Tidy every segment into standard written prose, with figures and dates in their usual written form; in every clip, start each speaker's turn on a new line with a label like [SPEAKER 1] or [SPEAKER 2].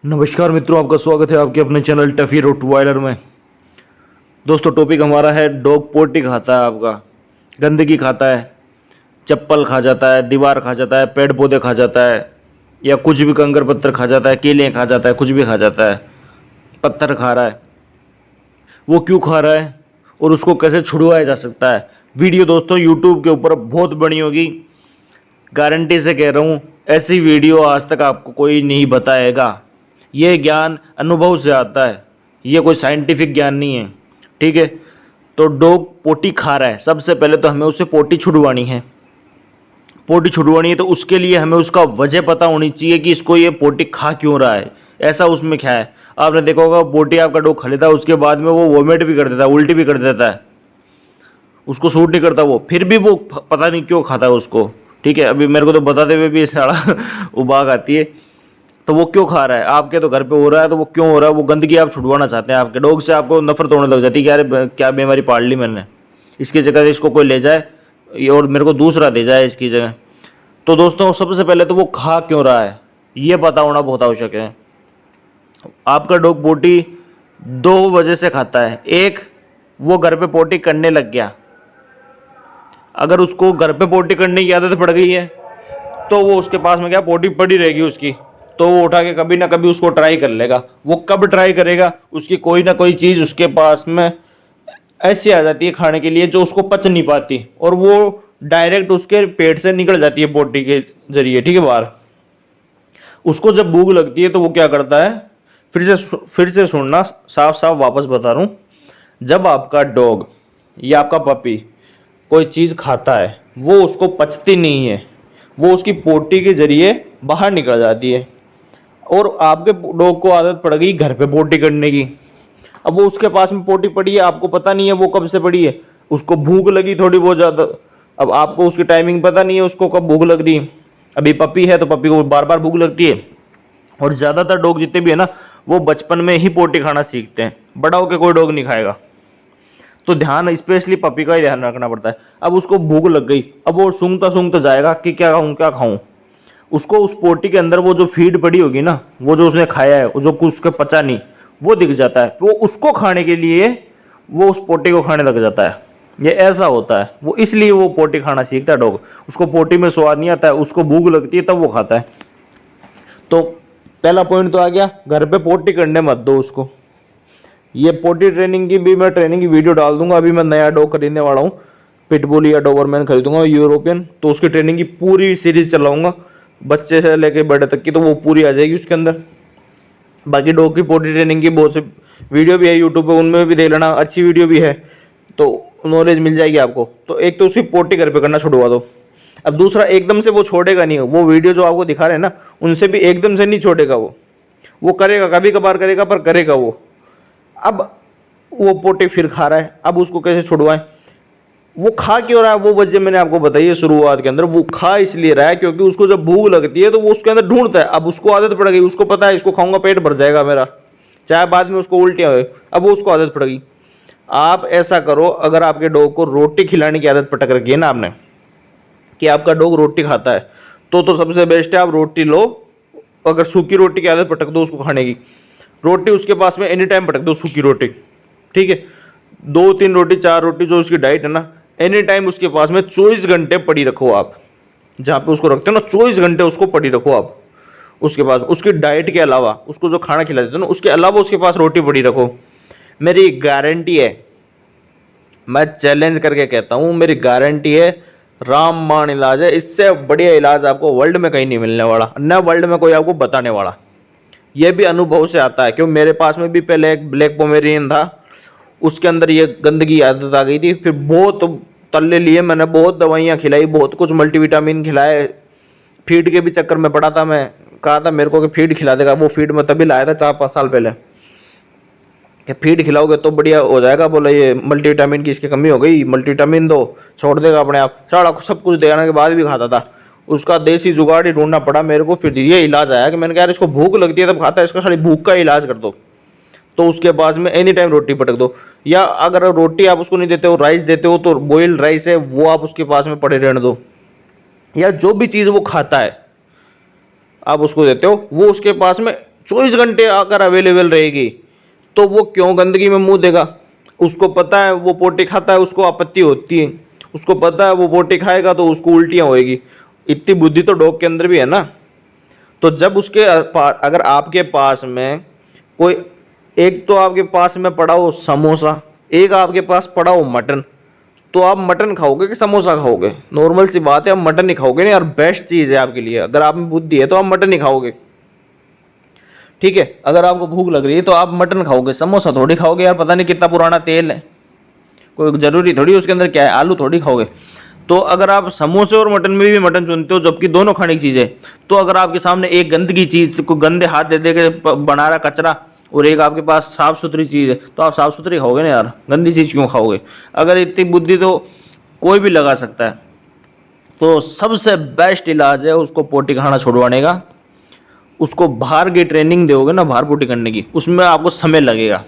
[SPEAKER 1] नमस्कार मित्रों, आपका स्वागत है आपके अपने चैनल टफी रोटवाइलर में। दोस्तों, टॉपिक हमारा है डॉग पोटी खाता है, आपका गंदगी खाता है, चप्पल खा जाता है, दीवार खा जाता है, पेड़ पौधे खा जाता है, या कुछ भी कंकर पत्थर खा जाता है, केले खा जाता है, कुछ भी खा जाता है, पत्थर खा रहा है। वो क्यों खा रहा है और उसको कैसे छुड़वाया जा सकता है। वीडियो दोस्तों यूट्यूब के ऊपर बहुत बनी होगी, गारंटी से कह रहा हूँ। ऐसी वीडियो आज तक आपको कोई नहीं बताएगा। ये ज्ञान अनुभव से आता है, ये कोई साइंटिफिक ज्ञान नहीं है। ठीक है, तो डॉग पोटी खा रहा है, सबसे पहले तो हमें उससे पोटी छुड़वानी है। पोटी छुड़वानी है तो उसके लिए हमें उसका वजह पता होनी चाहिए कि इसको ये पोटी खा क्यों रहा है, ऐसा उसमें क्या है। आपने देखा होगा, पोटी आपका डॉग खा लेता है, उसके बाद में वो वोमिट भी कर देता है, उल्टी भी कर देता है, उसको सूट नहीं करता वो, फिर भी वो पता नहीं क्यों खाता है उसको। ठीक है, अभी मेरे को तो बताते हुए भी सारा उबाग आती है। तो वो क्यों खा रहा है, आपके तो घर पे हो रहा है, तो वो क्यों हो रहा है। वो गंदगी आप छुड़वाना चाहते हैं, आपके डॉग से आपको नफरत होने लग जाती है कि यार क्या बीमारी पाल ली मैंने, इसकी जगह इसको कोई ले जाए और मेरे को दूसरा दे जाए इसकी जगह। तो दोस्तों, सबसे पहले तो वो खा क्यों रहा है ये पता होना बहुत आवश्यक है। आपका डॉग पोटी दो वजह से खाता है। एक, वो घर पे पोटी करने लग गया। अगर उसको घर पे पोटी करने की आदत पड़ गई है तो वो उसके पास में क्या पोटी पड़ी रहेगी उसकी, तो वो उठा के कभी ना कभी उसको ट्राई कर लेगा। वो कब ट्राई करेगा, उसकी कोई ना कोई चीज़ उसके पास में ऐसी आ जाती है खाने के लिए जो उसको पच नहीं पाती, और वो डायरेक्ट उसके पेट से निकल जाती है पोटी के जरिए। ठीक है, बाहर। उसको जब भूख लगती है तो वो क्या करता है, फिर से सुनना, साफ साफ वापस बता रहा हूँ। जब आपका डॉग या आपका पपी कोई चीज़ खाता है, वो उसको पचती नहीं है, वो उसकी पोटी के जरिए बाहर निकल जाती है। और आपके डॉग को आदत पड़ गई घर पे पोटी करने की। अब वो उसके पास में पोटी पड़ी है, आपको पता नहीं है वो कब से पड़ी है। उसको भूख लगी थोड़ी बहुत ज़्यादा, अब आपको उसकी टाइमिंग पता नहीं है उसको कब भूख लग रही है। अभी पपी है तो पपी को बार बार भूख लगती है। और ज़्यादातर डॉग जितने भी है ना, वो बचपन में ही पोटी खाना सीखते हैं, बड़ा होकर कोई डॉग नहीं खाएगा। तो ध्यान स्पेशली पपी का ही ध्यान रखना पड़ता है। अब उसको भूख लग गई, अब वो सूंघता सूंघता जाएगा कि क्या खाऊं क्या खाऊं। उसको उस पोटी के अंदर वो जो फीड पड़ी होगी ना, वो जो उसने खाया है, वो जो कुछ उसके पचा नहीं, वो दिख जाता है। तो उसको खाने के लिए वो उस पोटी को खाने लग जाता है। ये ऐसा होता है, वो इसलिए वो पोटी खाना सीखता है डॉग। उसको पोटी में स्वाद नहीं आता है, उसको भूख लगती है तब वो खाता है। तो पहला पॉइंट तो आ गया, घर पे पोटी करने मत दो उसको। ये पोटी ट्रेनिंग की भी मैं ट्रेनिंग की वीडियो डाल दूंगा। अभी मैं नया डॉग खरीदने वाला हूँ, पिटबुल या डोबरमैन खरीदूंगा यूरोपियन, तो उसकी ट्रेनिंग की पूरी सीरीज चलाऊंगा, बच्चे से लेके बड़े तक की, तो वो पूरी आ जाएगी उसके अंदर। बाकी डॉग की पोटी ट्रेनिंग की बहुत सी वीडियो भी है यूट्यूब पे, उनमें भी देख लेना, अच्छी वीडियो भी है, तो नॉलेज मिल जाएगी आपको। तो एक तो उसकी पोटी घर पे करना छुड़वा दो। अब दूसरा, एकदम से वो छोड़ेगा नहीं, वो वीडियो जो आपको दिखा रहे हैं ना, उनसे भी एकदम से नहीं छोड़ेगा वो करेगा, कभी कभार करेगा, पर करेगा वो। अब वो पोटी फिर खा रहा है, अब उसको कैसे छुड़वाएं। वो खा क्यों रहा है, वो वजह मैंने आपको बताई है शुरुआत के अंदर। वो खा इसलिए रहा है क्योंकि उसको जब भूख लगती है तो वो उसके अंदर ढूंढता है। अब उसको आदत पड़ गई, उसको पता है इसको खाऊंगा पेट भर जाएगा मेरा, चाहे बाद में उसको उल्टियाँ हुए, अब वो उसको आदत पड़ गई। आप ऐसा करो, अगर आपके डॉग को रोटी खिलाने की आदत पटक रखी है ना आपने, कि आपका डॉग रोटी खाता है, तो सबसे बेस्ट है आप रोटी लो। अगर सूखी रोटी की आदत पटक दो उसको खाने की, रोटी उसके पास में एनी टाइम पटक दो, सूखी रोटी। ठीक है, 2-3 रोटी 4 रोटी जो उसकी डाइट है ना, एनी टाइम उसके पास में 24 घंटे पड़ी रखो आप। जहाँ पे उसको रखते हो ना, 24 घंटे उसको पड़ी रखो आप उसके पास। उसकी डाइट के अलावा, उसको जो खाना खिलाते हो ना, उसके अलावा उसके पास रोटी पड़ी रखो। मेरी गारंटी है, मैं चैलेंज करके कहता हूँ, मेरी गारंटी है, रामबाण इलाज है। इससे बढ़िया इलाज आपको वर्ल्ड में कहीं नहीं मिलने वाला, न वर्ल्ड में कोई आपको बताने वाला। यह भी अनुभव से आता है, क्यों मेरे पास में भी पहले एक ब्लैक पोमेरियन था, उसके अंदर ये गंदगी आदत आ गई थी। फिर बहुत तल्ले लिए मैंने, बहुत दवाइयाँ खिलाई, बहुत कुछ मल्टीविटामिन खिलाए, फीड के भी चक्कर में पड़ा था। मैं कहा था मेरे को कि फीड खिला देगा, वो फीड मैं तभी लाया था 4-5 साल पहले, कि फीड खिलाओगे तो बढ़िया हो जाएगा। बोला ये मल्टीविटामिन की इसकी कमी हो गई, मल्टीविटामिन दो, छोड़ देगा अपने आप। सारा सब कुछ देने के बाद भी खाता था। उसका देसी जुगाड़ ही ढूंढना पड़ा मेरे को, फिर ये इलाज आया कि मैंने कहा यार इसको भूख लगती है तब खाता है, इसका सारी भूख का इलाज कर दो। तो उसके पास में एनी टाइम रोटी पटक दो, या अगर रोटी आप उसको नहीं देते हो, राइस देते हो, तो बॉइल्ड राइस है वो आप उसके पास में पड़े रहने दो। या जो भी चीज़ वो खाता है आप उसको देते हो, वो उसके पास में 24 घंटे अगर अवेलेबल रहेगी तो वो क्यों गंदगी में मुंह देगा? उसको पता है वो पोटी खाता है, उसको आपत्ति होती है, उसको पता है वो पोटी खाएगा तो उसको उल्टियां होएगी। इतनी बुद्धि तो डॉग के अंदर भी है ना। तो जब उसके अगर आपके पास में कोई, एक तो आपके पास में पड़ा हो समोसा, एक आपके पास पड़ा हो मटन, तो आप मटन खाओगे कि समोसा खाओगे? नॉर्मल सी बात है, आप मटन ही खाओगे ना यार, बेस्ट चीज़ है आपके लिए। अगर आप में बुद्धि है तो आप मटन ही खाओगे, ठीक है। अगर आपको भूख लग रही है तो आप मटन खाओगे, समोसा थोड़ी खाओगे यार, पता नहीं कितना पुराना तेल है, कोई जरूरी थोड़ी उसके अंदर क्या है, आलू थोड़ी खाओगे। तो अगर आप समोसे और मटन में भी मटन चुनते हो जबकि दोनों खाने की चीज़ है, तो अगर आपके सामने एक गंदगी चीज़ को गंदे हाथ दे दे के बना रहा कचरा, और एक आपके पास साफ सुथरी चीज़ है, तो आप साफ सुथरी खाओगे ना यार, गंदी चीज़ क्यों खाओगे? अगर इतनी बुद्धि तो कोई भी लगा सकता है। तो सबसे बेस्ट इलाज है उसको पोटी खाना छुड़वाने का। उसको बाहर की ट्रेनिंग दोगे ना, बाहर पोटी करने की, उसमें आपको समय लगेगा,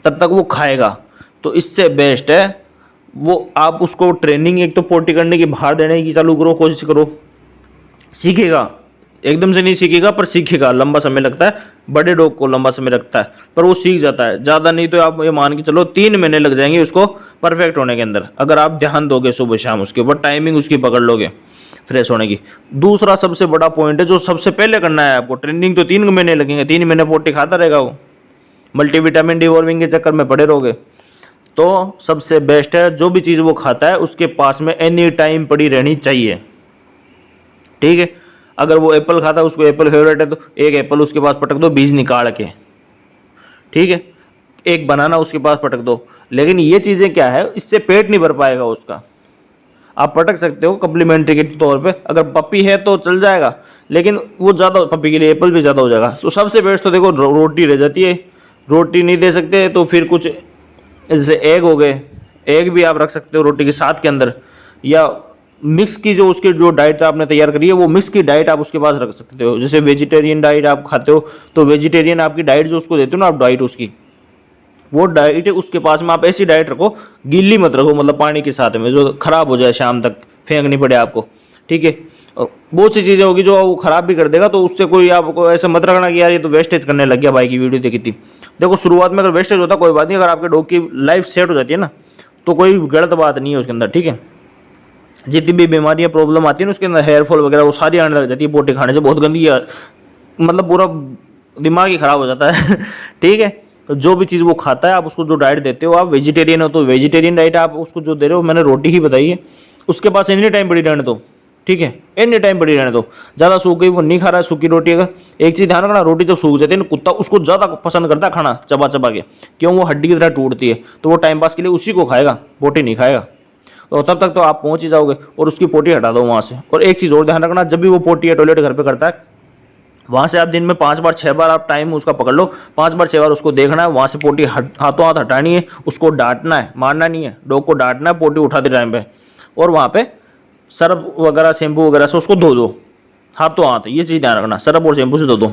[SPEAKER 1] तब तक वो खाएगा। तो इससे बेस्ट है वो आप उसको ट्रेनिंग एक तो पोटी करने की बाहर देने की चालू करो, कोशिश करो, सीखेगा। एकदम से नहीं सीखेगा पर सीखेगा, लंबा समय लगता है, बड़े डॉग को लंबा समय लगता है, पर वो सीख जाता है। ज़्यादा नहीं तो आप ये मान के चलो 3 महीने लग जाएंगे उसको परफेक्ट होने के अंदर, अगर आप ध्यान दोगे सुबह शाम उसके ऊपर, टाइमिंग उसकी पकड़ लोगे फ्रेश होने की। दूसरा सबसे बड़ा पॉइंट है जो सबसे पहले करना है आपको, ट्रेनिंग तो 3 महीने लगेंगे, 3 महीने पोटी खाता रहेगा वो, मल्टीविटामिन डिवॉर्मिंग के चक्कर में पड़े रहोगे। तो सबसे बेस्ट है जो भी चीज़ वो खाता है उसके पास में एनी टाइम पड़ी रहनी चाहिए, ठीक है। अगर वो एप्पल खाता है, उसको एप्पल फेवरेट है, तो एक एप्पल उसके पास पटक दो बीज निकाल के, ठीक है। एक बनाना उसके पास पटक दो। लेकिन ये चीज़ें क्या है, इससे पेट नहीं भर पाएगा उसका। आप पटक सकते हो कम्प्लीमेंट्री के तौर पे, अगर पपी है तो चल जाएगा, लेकिन वो ज़्यादा पपी के लिए एप्पल भी ज़्यादा हो जाएगा। तो सबसे बेस्ट तो देखो रोटी रह जाती है। रोटी नहीं दे सकते तो फिर कुछ जैसे एग हो गए, एग भी आप रख सकते हो रोटी के साथ के अंदर, या मिक्स की जो उसकी जो डाइट आपने तैयार करी है वो मिक्स की डाइट आप उसके पास रख सकते हो। जैसे वेजिटेरियन डाइट आप खाते हो तो वेजिटेरियन आपकी डाइट जो उसको देते हो ना आप डाइट उसकी, वो डाइट उसके पास में आप ऐसी डाइट रखो, गीली मत रखो, मतलब पानी के साथ में जो खराब हो जाए शाम तक फेंकनी पड़े आपको, ठीक है। बहुत सी चीज़ें होगी जो वो खराब भी कर देगा, तो उससे कोई आपको ऐसा मत रखना कि यार ये तो वेस्टेज करने लग गया, भाई की वीडियो देखी थी। देखो शुरुआत में अगर वेस्टेज होता कोई बात नहीं, अगर आपके डॉग की लाइफ सेट हो जाती है ना तो कोई गलत बात नहीं है उसके अंदर, ठीक है। जितनी भी बीमारियां प्रॉब्लम आती है ना उसके अंदर, हेयर फॉल वगैरह वो सारी आने लग जाती है पोटी खाने से, बहुत गंदी है, मतलब पूरा दिमाग ही खराब हो जाता है ठीक है। तो जो भी चीज़ वो खाता है आप उसको जो डाइट देते हो, आप वेजिटेरियन हो तो वेजिटेरियन डाइट आप उसको जो दे रहे हो, मैंने रोटी ही बताई है, उसके पास एनी टाइम पड़ी रहने दो, ठीक है, एनी टाइम पड़ी रहने दो। ज़्यादा सूख गई वो नहीं खा रहा है सूखी रोटी, अगर एक चीज़ ध्यान रखना, रोटी जब सूख जाती है ना कुत्ता उसको ज़्यादा पसंद करता है खाना चबा चबा के, क्यों, वो हड्डी की तरह टूटती है, तो वो टाइम पास के लिए उसी को खाएगा, पोटी नहीं खाएगा। तो तब तक तो आप पहुंच ही जाओगे, और उसकी पोटी हटा दो वहाँ से। और एक चीज़ और ध्यान रखना, जब भी वो पोटी या टॉयलेट घर पे करता है, वहाँ से आप दिन में 5 बार 6 बार आप टाइम उसका पकड़ लो, 5 बार 6 बार उसको देखना है, वहाँ से पोटी हाथों हाथ हटानी है, उसको डांटना है, मारना नहीं है, डॉग को डांटना है पोटी उठाते टाइम पे, और वहाँ पे सर्फ वगैरह शैम्पू वगैरह से उसको धो दो हाथों हाथ, ये चीज़ ध्यान रखना, सर्फ और शैम्पू से धो दो।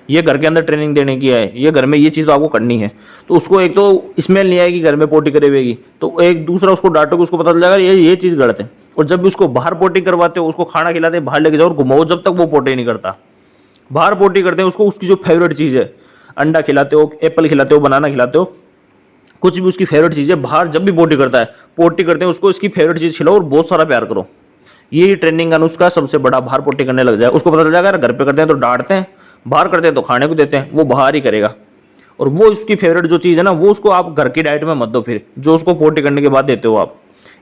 [SPEAKER 1] ये घर के अंदर ट्रेनिंग देने की है, ये घर में ये चीज़ तो आपको करनी है। तो उसको एक तो स्मेल नहीं आएगी घर में पोटी करे हुए की, तो एक दूसरा उसको डांटोगे उसको पता चल जाएगा ये चीज़ गलत है। और जब भी उसको बाहर पोटी करवाते हो, उसको खाना खिलाते बाहर लेके जाओ और घुमाओ, जब तक वो पोटी नहीं करता। बाहर पोटी करते हैं उसको उसकी जो फेवरेट चीज़ है, अंडा खिलाते हो, एप्पल खिलाते हो, बनाना खिलाते हो, कुछ भी उसकी फेवरेट चीज़ है, बाहर जब भी पोटी करता है, पोटी करते हैं उसको इसकी फेवरेट चीज़ खिलाओ और बहुत सारा प्यार करो। ये ट्रेनिंग अनुष्का सबसे बड़ा, बाहर पोटी करने लग जाए, उसको पता चल जाएगा यार घर पे करते हैं तो डांटते हैं, बाहर करते हैं तो खाने को देते हैं, वो बाहर ही करेगा। और वो उसकी फेवरेट जो चीज़ है ना वो उसको आप घर की डाइट में मत दो, फिर जो उसको पोटी करने के बाद देते हो आप,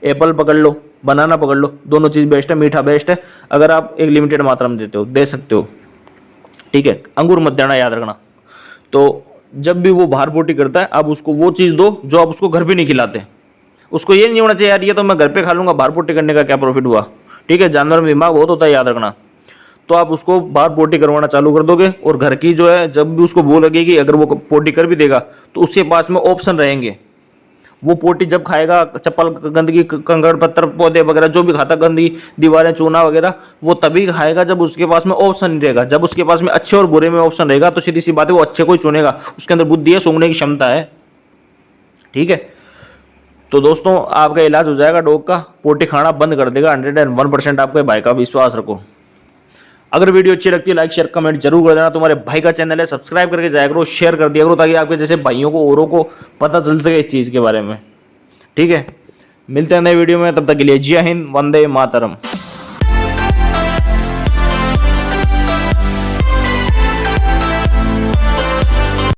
[SPEAKER 1] एप्पल पकड़ लो, बनाना पकड़ लो, दोनों चीज़ बेस्ट है, मीठा बेस्ट है, अगर आप एक लिमिटेड मात्रा में देते हो दे सकते हो, ठीक है। अंगूर मत देना, याद रखना। तो जब भी वो बाहर पोटी करता है आप उसको वो चीज़ दो जो आप उसको घर पे नहीं खिलाते। उसको ये नहीं होना चाहिए यार ये तो मैं घर पे खा लूँगा, बाहर पोटी करने का क्या प्रॉफिट हुआ, ठीक है। जानवर में दिमाग बहुत होता है, याद रखना। तो आप उसको बाहर पोटी करवाना चालू कर दोगे, और घर की जो है जब भी उसको भूख लगेगी, अगर वो पोटी कर भी देगा तो उसके पास में ऑप्शन रहेंगे। वो पोटी जब खाएगा, चप्पल गंदगी कंकड़ पत्थर पौधे वगैरह जो भी खाता, गंदगी दीवारें चूना वगैरह, वो तभी खाएगा जब उसके पास में ऑप्शन नहीं रहेगा। जब उसके पास में अच्छे और बुरे में ऑप्शन रहेगा तो सीधी सी बात है वो अच्छे को ही चुनेगा, उसके अंदर बुद्धि है, सूंघने की क्षमता है, ठीक है। तो दोस्तों आपका इलाज हो जाएगा डॉग का, पोटी खाना बंद कर देगा 101%, आपके भाई का विश्वास रखो। अगर वीडियो अच्छी लगती है लाइक शेयर कमेंट जरूर कर देना। तुम्हारे भाई का चैनल है, सब्सक्राइब करके जाया करो, शेयर कर दिया करो ताकि आपके जैसे भाइयों को औरों को पता चल सके इस चीज़ के बारे में। ठीक है, मिलते हैं नए वीडियो में, तब तक के लिए जय हिंद, वंदे मातरम।